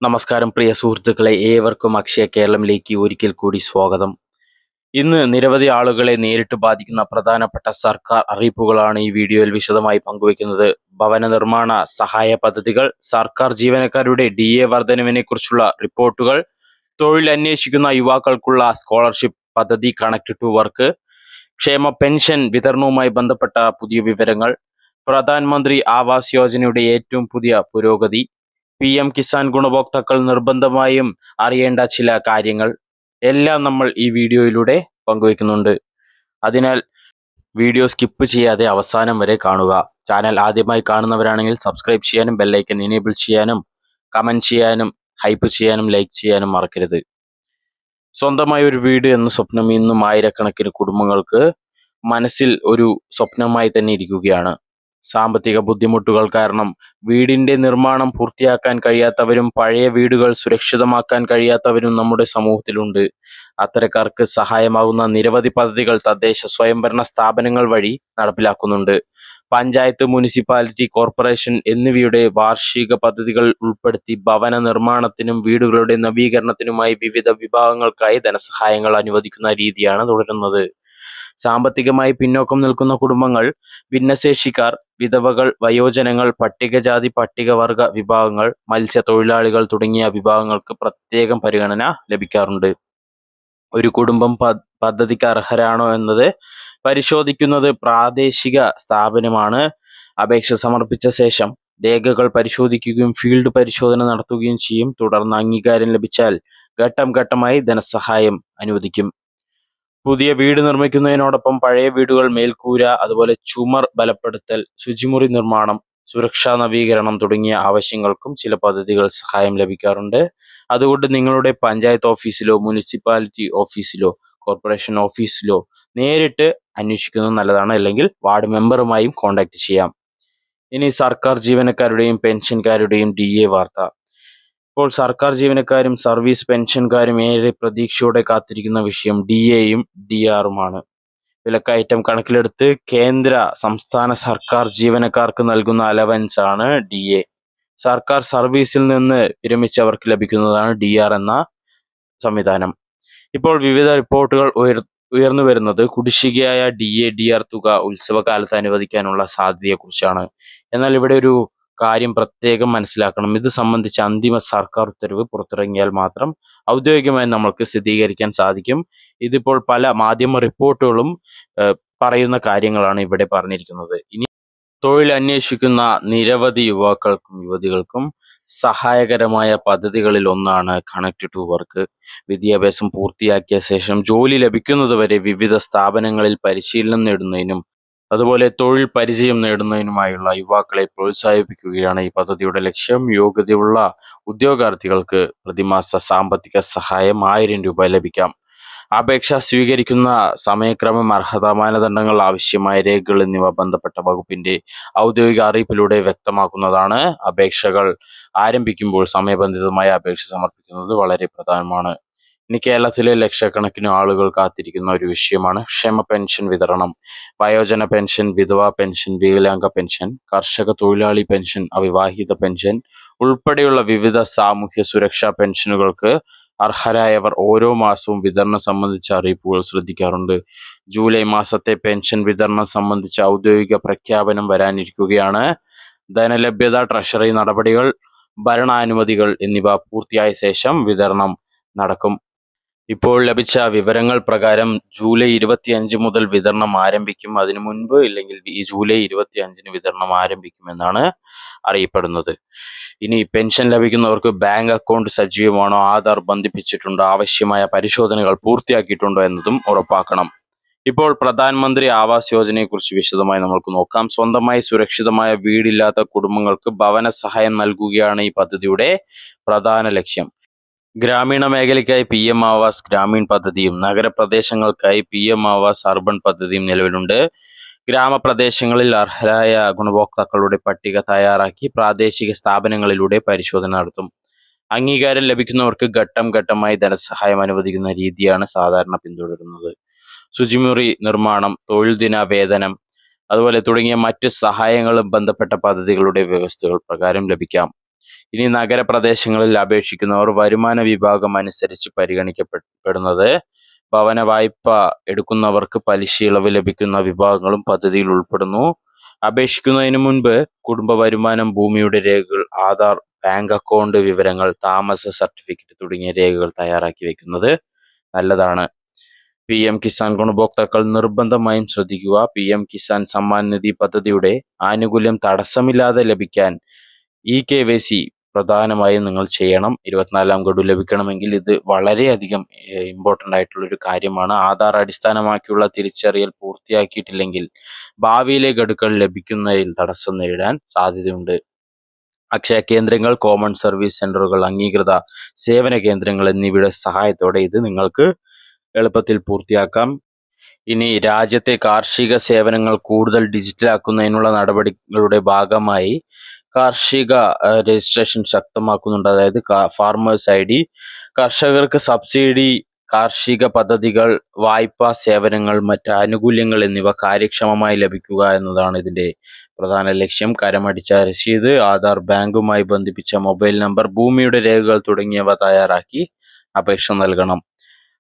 നമസ്കാരം പ്രിയ സുഹൃത്തുക്കളെ, ഏവർക്കും അക്ഷയ കേരളത്തിലേക്ക് ഒരിക്കൽ കൂടി സ്വാഗതം. ഇന്ന് നിരവധി ആളുകളെ നേരിട്ട് ബാധിക്കുന്ന പ്രധാനപ്പെട്ട സർക്കാർ അറിയിപ്പുകളാണ് ഈ വീഡിയോയിൽ വിശദമായി പങ്കുവയ്ക്കുന്നത്. ഭവന നിർമ്മാണ സഹായ പദ്ധതികൾ, സർക്കാർ ജീവനക്കാരുടെ DA വർധനവിനെ കുറിച്ചുള്ള റിപ്പോർട്ടുകൾ, തൊഴിൽ അന്വേഷിക്കുന്ന യുവാക്കൾക്കുള്ള സ്കോളർഷിപ്പ് പദ്ധതി കണക്ട് ടു വർക്ക്, ക്ഷേമ പെൻഷൻ വിതരണവുമായി ബന്ധപ്പെട്ട പുതിയ വിവരങ്ങൾ, പ്രധാനമന്ത്രി ആവാസ് യോജനയുടെ ഏറ്റവും പുതിയ പുരോഗതി, PM കിസാൻ ഗുണഭോക്താക്കൾ നിർബന്ധമായും അറിയേണ്ട ചില കാര്യങ്ങൾ എല്ലാം നമ്മൾ ഈ വീഡിയോയിലൂടെ പങ്കുവയ്ക്കുന്നുണ്ട്. അതിനാൽ വീഡിയോ സ്കിപ്പ് ചെയ്യാതെ അവസാനം വരെ കാണുക. ചാനൽ ആദ്യമായി കാണുന്നവരാണെങ്കിൽ സബ്സ്ക്രൈബ് ചെയ്യാനും ബെല്ലൈക്കൻ എനേബിൾ ചെയ്യാനും കമന്റ് ചെയ്യാനും ഹൈപ്പ് ചെയ്യാനും ലൈക്ക് ചെയ്യാനും മറക്കരുത്. സ്വന്തമായി ഒരു വീട് എന്ന സ്വപ്നം ഇന്നും ആയിരക്കണക്കിന് കുടുംബങ്ങൾക്ക് മനസ്സിൽ ഒരു സ്വപ്നമായി തന്നെ ഇരിക്കുകയാണ്. സാമ്പത്തിക ബുദ്ധിമുട്ടുകൾ കാരണം വീടിന്റെ നിർമ്മാണം പൂർത്തിയാക്കാൻ കഴിയാത്തവരും പഴയ വീടുകൾ സുരക്ഷിതമാക്കാൻ കഴിയാത്തവരും നമ്മുടെ സമൂഹത്തിലുണ്ട്. അത്തരക്കാർക്ക് സഹായമാകുന്ന നിരവധി പദ്ധതികൾ തദ്ദേശ സ്വയംഭരണ സ്ഥാപനങ്ങൾ വഴി നടപ്പിലാക്കുന്നുണ്ട്. പഞ്ചായത്ത്, മുനിസിപ്പാലിറ്റി, കോർപ്പറേഷൻ എന്നിവയുടെ വാർഷിക പദ്ധതികൾ ഉൾപ്പെടുത്തി ഭവന നിർമ്മാണത്തിനും വീടുകളുടെ നവീകരണത്തിനുമായി വിവിധ വിഭാഗങ്ങൾക്കായി ധനസഹായങ്ങൾ അനുവദിക്കുന്ന രീതിയാണ് തുടരുന്നത്. സാമ്പത്തികമായി പിന്നോക്കം നിൽക്കുന്ന കുടുംബങ്ങൾ, ഭിന്നശേഷിക്കാർ, വിധവകൾ, വയോജനങ്ങൾ, പട്ടികജാതി പട്ടികവർഗ വിഭാഗങ്ങൾ, മത്സ്യത്തൊഴിലാളികൾ തുടങ്ങിയ വിഭാഗങ്ങൾക്ക് പ്രത്യേകം പരിഗണന ലഭിക്കാറുണ്ട്. ഒരു കുടുംബം പദ്ധതിക്ക് അർഹരാണോ എന്നത് പരിശോധിക്കുന്നത് പ്രാദേശിക സ്ഥാപനമാണ്. അപേക്ഷ സമർപ്പിച്ച ശേഷം രേഖകൾ പരിശോധിക്കുകയും ഫീൽഡ് പരിശോധന നടത്തുകയും ചെയ്യും. തുടർന്ന് അംഗീകാരം ലഭിച്ചാൽ ഘട്ടം ഘട്ടമായി ധനസഹായം അനുവദിക്കും. പുതിയ വീട് നിർമ്മിക്കുന്നതിനോടൊപ്പം പഴയ വീടുകൾ മേൽക്കൂര, അതുപോലെ ചുമർ ബലപ്പെടുത്തൽ, ശുചിമുറി നിർമ്മാണം, സുരക്ഷാ നവീകരണം തുടങ്ങിയ ആവശ്യങ്ങൾക്കും ചില പദ്ധതികൾ സഹായം ലഭിക്കാറുണ്ട്. അതുകൊണ്ട് നിങ്ങളുടെ പഞ്ചായത്ത് ഓഫീസിലോ മുനിസിപ്പാലിറ്റി ഓഫീസിലോ കോർപ്പറേഷൻ ഓഫീസിലോ നേരിട്ട് അന്വേഷിക്കുന്നത് നല്ലതാണ്. അല്ലെങ്കിൽ വാർഡ് മെമ്പറുമായും കോൺടാക്ട് ചെയ്യാം. ഇനി സർക്കാർ ജീവനക്കാരുടെയും പെൻഷൻകാരുടെയും DA വാർത്ത. ഇപ്പോൾ സർക്കാർ ജീവനക്കാരും സർവീസ് പെൻഷൻകാരും ഏറെ പ്രതീക്ഷയോടെ കാത്തിരിക്കുന്ന വിഷയം DAയും DR-ഉമാണ്. വിലക്കയറ്റം കണക്കിലെടുത്ത് കേന്ദ്ര സംസ്ഥാന സർക്കാർ ജീവനക്കാർക്ക് നൽകുന്ന അലവൻസ് ആണ് DA. സർക്കാർ സർവീസിൽ നിന്ന് വിരമിച്ചവർക്ക് ലഭിക്കുന്നതാണ് DR എന്ന സംവിധാനം. ഇപ്പോൾ വിവിധ റിപ്പോർട്ടുകൾ ഉയർന്നു വരുന്നത് കുടിശ്ശികയായ DR തുക ഉത്സവകാലത്ത് അനുവദിക്കാനുള്ള സാധ്യതയെക്കുറിച്ചാണ്. എന്നാൽ ഇവിടെ ഒരു കാര്യം പ്രത്യേകം മനസ്സിലാക്കണം. ഇത് സംബന്ധിച്ച് അന്തിമ സർക്കാർ ഉത്തരവ് പുറത്തിറങ്ങിയാൽ മാത്രം ഔദ്യോഗികമായി നമ്മൾക്ക് സ്ഥിരീകരിക്കാൻ സാധിക്കും. ഇതിപ്പോൾ പല മാധ്യമ റിപ്പോർട്ടുകളും പറയുന്ന കാര്യങ്ങളാണ് ഇവിടെ പറഞ്ഞിരിക്കുന്നത്. ഇനി തൊഴിൽ അന്വേഷിക്കുന്ന നിരവധി യുവാക്കൾക്കും യുവതികൾക്കും സഹായകരമായ പദ്ധതികളിൽ ഒന്നാണ് കണക്ട് ടു വർക്ക്. വിദ്യാഭ്യാസം പൂർത്തിയാക്കിയ ശേഷം ജോലി ലഭിക്കുന്നതുവരെ വിവിധ സ്ഥാപനങ്ങളിൽ പരിശീലനം നേടുന്നതിനും അതുപോലെ തൊഴിൽ പരിചയം നേടുന്നതിനുമായുള്ള യുവാക്കളെ പ്രോത്സാഹിപ്പിക്കുകയാണ് ഈ പദ്ധതിയുടെ ലക്ഷ്യം. യോഗ്യതയുള്ള ഉദ്യോഗാർത്ഥികൾക്ക് പ്രതിമാസ സാമ്പത്തിക സഹായം 1000 രൂപ ലഭിക്കാം. അപേക്ഷ സ്വീകരിക്കുന്ന സമയക്രമം, അർഹതാ മാനദണ്ഡങ്ങൾ, ആവശ്യമായ രേഖകൾ എന്നിവ ബന്ധപ്പെട്ട വകുപ്പിന്റെ ഔദ്യോഗിക അറിയിപ്പിലൂടെ വ്യക്തമാക്കുന്നതാണ്. അപേക്ഷകൾ ആരംഭിക്കുമ്പോൾ സമയബന്ധിതമായ അപേക്ഷ സമർപ്പിക്കുന്നത് വളരെ പ്രധാനമാണ്. ഇനി കേരളത്തിലെ ലക്ഷക്കണക്കിന് ആളുകൾ കാത്തിരിക്കുന്ന ഒരു വിഷയമാണ് ക്ഷേമ പെൻഷൻ വിതരണം. വയോജന പെൻഷൻ, വിധവാ പെൻഷൻ, വികലാംഗ പെൻഷൻ, കർഷക തൊഴിലാളി പെൻഷൻ, അവിവാഹിത പെൻഷൻ ഉൾപ്പെടെയുള്ള വിവിധ സാമൂഹ്യ സുരക്ഷാ പെൻഷനുകൾക്ക് അർഹരായവർ ഓരോ മാസവും വിതരണം സംബന്ധിച്ച അറിയിപ്പുകൾ ശ്രദ്ധിക്കാറുണ്ട്. ജൂലൈ മാസത്തെ പെൻഷൻ വിതരണം സംബന്ധിച്ച ഔദ്യോഗിക പ്രഖ്യാപനം വരാനിരിക്കുകയാണ്. ധനലഭ്യത, ട്രഷറി നടപടികൾ, ഭരണാനുമതികൾ എന്നിവ പൂർത്തിയായ ശേഷം വിതരണം നടക്കും. ഇപ്പോൾ ലഭിച്ച വിവരങ്ങൾ പ്രകാരം ജൂലൈ 25 മുതൽ വിതരണം ആരംഭിക്കും. അതിനു മുൻപ് ഇല്ലെങ്കിൽ ഈ ജൂലൈ 25-ന് വിതരണം ആരംഭിക്കുമെന്നാണ് അറിയപ്പെടുന്നത്. ഇനി പെൻഷൻ ലഭിക്കുന്നവർക്ക് ബാങ്ക് അക്കൗണ്ട് സജീവമാണോ, ആധാർ ബന്ധിപ്പിച്ചിട്ടുണ്ടോ, ആവശ്യമായ പരിശോധനകൾ പൂർത്തിയാക്കിയിട്ടുണ്ടോ എന്നതും ഉറപ്പാക്കണം. ഇപ്പോൾ പ്രധാനമന്ത്രി ആവാസ് യോജനയെക്കുറിച്ച് വിശദമായി നമുക്ക് നോക്കാം. സ്വന്തമായി സുരക്ഷിതമായ വീടില്ലാത്ത കുടുംബങ്ങൾക്ക് ഭവന സഹായം നൽകുകയാണ് ഈ പദ്ധതിയുടെ പ്രധാന ലക്ഷ്യം. ഗ്രാമീണ മേഖലയ്ക്കായി PM ആവാസ് ഗ്രാമീൺ പദ്ധതിയും നഗരപ്രദേശങ്ങൾക്കായി PM ആവാസ് അർബൻ പദ്ധതിയും നിലവിലുണ്ട്. ഗ്രാമപ്രദേശങ്ങളിൽ അർഹരായ ഗുണഭോക്താക്കളുടെ പട്ടിക തയ്യാറാക്കി പ്രാദേശിക സ്ഥാപനങ്ങളിലൂടെ പരിശോധന നടത്തും. അംഗീകാരം ലഭിക്കുന്നവർക്ക് ഘട്ടം ഘട്ടമായി ധനസഹായം അനുവദിക്കുന്ന രീതിയാണ് സാധാരണ പിന്തുടരുന്നത്. ശുചിമുറി നിർമ്മാണം, തൊഴിൽ ദിന വേതനം അതുപോലെ തുടങ്ങിയ മറ്റ് സഹായങ്ങളും ബന്ധപ്പെട്ട പദ്ധതികളുടെ വ്യവസ്ഥകൾ പ്രകാരം ലഭിക്കാം. ഇനി നഗരപ്രദേശങ്ങളിൽ അപേക്ഷിക്കുന്നവർ വരുമാന വിഭാഗം അനുസരിച്ച് പരിഗണിക്കപ്പെടുന്നത്. ഭവന വായ്പ എടുക്കുന്നവർക്ക് പലിശ ഇളവ് ലഭിക്കുന്ന വിഭാഗങ്ങളും പദ്ധതിയിൽ ഉൾപ്പെടുന്നു. അപേക്ഷിക്കുന്നതിന് മുൻപ് കുടുംബ വരുമാനം, ഭൂമിയുടെ രേഖകൾ, ആധാർ, ബാങ്ക് അക്കൗണ്ട് വിവരങ്ങൾ, താമസ സർട്ടിഫിക്കറ്റ് തുടങ്ങിയ രേഖകൾ തയ്യാറാക്കി വെക്കുന്നത് നല്ലതാണ്. PM കിസാൻ ഗുണഭോക്താക്കൾ നിർബന്ധമായും ശ്രദ്ധിക്കുക. PM കിസാൻ സമ്മാൻ നിധി പദ്ധതിയുടെ ആനുകൂല്യം തടസ്സമില്ലാതെ ലഭിക്കാൻ KYC പ്രധാനമായും നിങ്ങൾ ചെയ്യണം. 24ാം ഗഡു ലഭിക്കണമെങ്കിൽ ഇത് വളരെയധികം ഇമ്പോർട്ടൻ്റ് ആയിട്ടുള്ളൊരു കാര്യമാണ്. ആധാർ അടിസ്ഥാനമാക്കിയുള്ള തിരിച്ചറിയൽ പൂർത്തിയാക്കിയിട്ടില്ലെങ്കിൽ ഭാവിയിലെ ഗഡുക്കൾ ലഭിക്കുന്നതിൽ തടസ്സം നേരിടാൻ സാധ്യതയുണ്ട്. അക്ഷയ കേന്ദ്രങ്ങൾ, കോമൺ സർവീസ് സെന്ററുകൾ, അംഗീകൃത സേവന കേന്ദ്രങ്ങൾ എന്നിവയുടെ സഹായത്തോടെ ഇത് നിങ്ങൾക്ക് എളുപ്പത്തിൽ പൂർത്തിയാക്കാം. ഇനി രാജ്യത്തെ കാർഷിക സേവനങ്ങൾ കൂടുതൽ ഡിജിറ്റലാക്കുന്നതിനുള്ള നടപടികളുടെ ഭാഗമായി കാർഷിക രജിസ്ട്രേഷൻ ശക്തമാക്കുന്നുണ്ട്. അതായത് ഫാർമേഴ്സ് ID, കർഷകർക്ക് സബ്സിഡി, കാർഷിക പദ്ധതികൾ, വായ്പാ സേവനങ്ങൾ, മറ്റ് ആനുകൂല്യങ്ങൾ എന്നിവ കാര്യക്ഷമമായി ലഭിക്കുക എന്നതാണ് ഇതിൻ്റെ പ്രധാന ലക്ഷ്യം. കരമടിച്ച രസീത്, ആധാർ, ബാങ്കുമായി ബന്ധിപ്പിച്ച മൊബൈൽ നമ്പർ, ഭൂമിയുടെ രേഖകൾ തുടങ്ങിയവ തയ്യാറാക്കി അപേക്ഷ നൽകണം.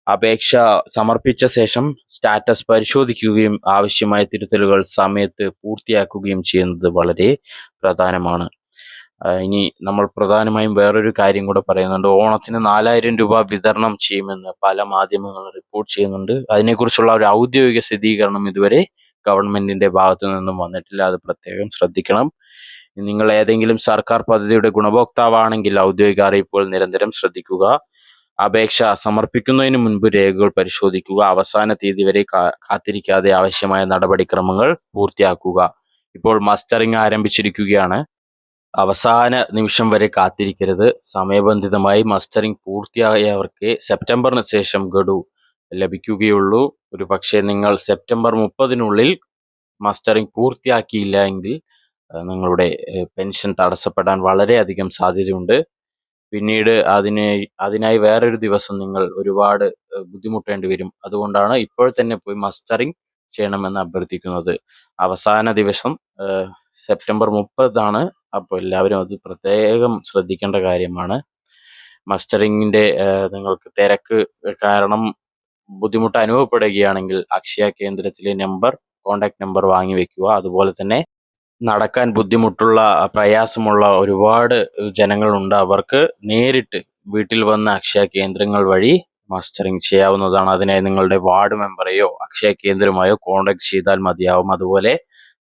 അപേക്ഷ സമർപ്പിച്ച ശേഷം സ്റ്റാറ്റസ് പരിശോധിക്കുകയും ആവശ്യമായ തിരുത്തലുകൾ സമയത്ത് പൂർത്തിയാക്കുകയും ചെയ്യുന്നത് വളരെ പ്രധാനമാണ്. ഇനി നമ്മൾ പ്രധാനമായും വേറൊരു കാര്യം കൂടെ പറയുന്നുണ്ട്. ഓണത്തിന് 4000 രൂപ വിതരണം ചെയ്യുമെന്ന് പല മാധ്യമങ്ങളും റിപ്പോർട്ട് ചെയ്യുന്നുണ്ട്. അതിനെക്കുറിച്ചുള്ള ഒരു ഔദ്യോഗിക സ്ഥിരീകരണം ഇതുവരെ ഗവൺമെന്റിന്റെ ഭാഗത്തു നിന്നും വന്നിട്ടില്ല. അത് പ്രത്യേകം ശ്രദ്ധിക്കണം. നിങ്ങൾ ഏതെങ്കിലും സർക്കാർ പദ്ധതിയുടെ ഗുണഭോക്താവാണെങ്കിൽ ഔദ്യോഗിക അറിയിപ്പുകൾ നിരന്തരം ശ്രദ്ധിക്കുക. അപേക്ഷ സമർപ്പിക്കുന്നതിന് മുൻപ് രേഖകൾ പരിശോധിക്കുക. അവസാന തീയതി വരെ കാത്തിരിക്കാതെ ആവശ്യമായ നടപടിക്രമങ്ങൾ പൂർത്തിയാക്കുക. ഇപ്പോൾ മസ്റ്ററിംഗ് ആരംഭിച്ചിരിക്കുകയാണ്. അവസാന നിമിഷം വരെ കാത്തിരിക്കരുത്. സമയബന്ധിതമായി മസ്റ്ററിംഗ് പൂർത്തിയായവർക്ക് സെപ്റ്റംബറിന് ശേഷം ഗഡു ലഭിക്കുകയുള്ളൂ. ഒരു പക്ഷേ നിങ്ങൾ സെപ്റ്റംബർ 30-നുള്ളിൽ മസ്റ്ററിംഗ് പൂർത്തിയാക്കിയില്ല എങ്കിൽ നിങ്ങളുടെ പെൻഷൻ തടസ്സപ്പെടാൻ വളരെയധികം സാധ്യതയുണ്ട്. പിന്നീട് അതിനായി വേറൊരു ദിവസം നിങ്ങൾ ഒരുപാട് ബുദ്ധിമുട്ടേണ്ടി വരും. അതുകൊണ്ടാണ് ഇപ്പോൾ തന്നെ പോയി മസ്റ്ററിംഗ് ചെയ്യണമെന്ന് അഭ്യർത്ഥിക്കുന്നത്. അവസാന ദിവസം സെപ്റ്റംബർ 30 അപ്പോൾ എല്ലാവരും അത് പ്രത്യേകം ശ്രദ്ധിക്കേണ്ട കാര്യമാണ്. മസ്റ്ററിങ്ങിൻ്റെ നിങ്ങൾക്ക് തിരക്ക് കാരണം ബുദ്ധിമുട്ട് അനുഭവപ്പെടുകയാണെങ്കിൽ അക്ഷയ കേന്ദ്രത്തിലെ കോൺടാക്ട് നമ്പർ വാങ്ങി വെക്കുക. അതുപോലെ തന്നെ നടക്കാൻ ബുദ്ധിമുട്ടുള്ള, പ്രയാസമുള്ള ഒരുപാട് ജനങ്ങളുണ്ട്. അവർക്ക് നേരിട്ട് വീട്ടിൽ വന്ന് അക്ഷയ കേന്ദ്രങ്ങൾ വഴി മസ്റ്ററിംഗ് ചെയ്യാവുന്നതാണ്. അതിനായി നിങ്ങളുടെ വാർഡ് മെമ്പറെയോ അക്ഷയ കേന്ദ്രമായോ കോൺടാക്ട് ചെയ്താൽ മതിയാവും. അതുപോലെ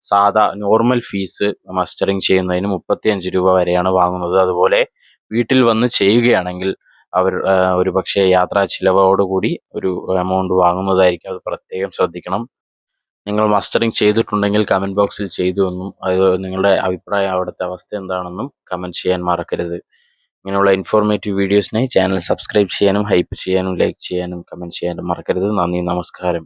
സാധാ നോർമൽ ഫീസ് മസ്റ്ററിംഗ് ചെയ്യുന്നതിന് 35 രൂപ വരെയാണ് വാങ്ങുന്നത്. അതുപോലെ വീട്ടിൽ വന്ന് ചെയ്യുകയാണെങ്കിൽ അവർ ഒരുപക്ഷെ യാത്രാ ചിലവോടുകൂടി ഒരു എമൗണ്ട് വാങ്ങുന്നതായിരിക്കും. അത് പ്രത്യേകം ശ്രദ്ധിക്കണം. നിങ്ങൾ മസ്റ്ററിംഗ് ചെയ്തിട്ടുണ്ടെങ്കിൽ കമൻറ്റ് ബോക്സിൽ ചെയ്തു എന്നും അത് നിങ്ങളുടെ അഭിപ്രായം, അവിടുത്തെ അവസ്ഥ എന്താണെന്നും കമൻറ്റ് ചെയ്യാൻ മറക്കരുത്. ഇങ്ങനെയുള്ള ഇൻഫോർമേറ്റീവ് വീഡിയോസിനായി ചാനൽ സബ്സ്ക്രൈബ് ചെയ്യാനും, ഹൈപ്പ് ചെയ്യാനും, ലൈക്ക് ചെയ്യാനും, കമൻറ്റ് ചെയ്യാനും മറക്കരുത്. നന്ദി, നമസ്കാരം.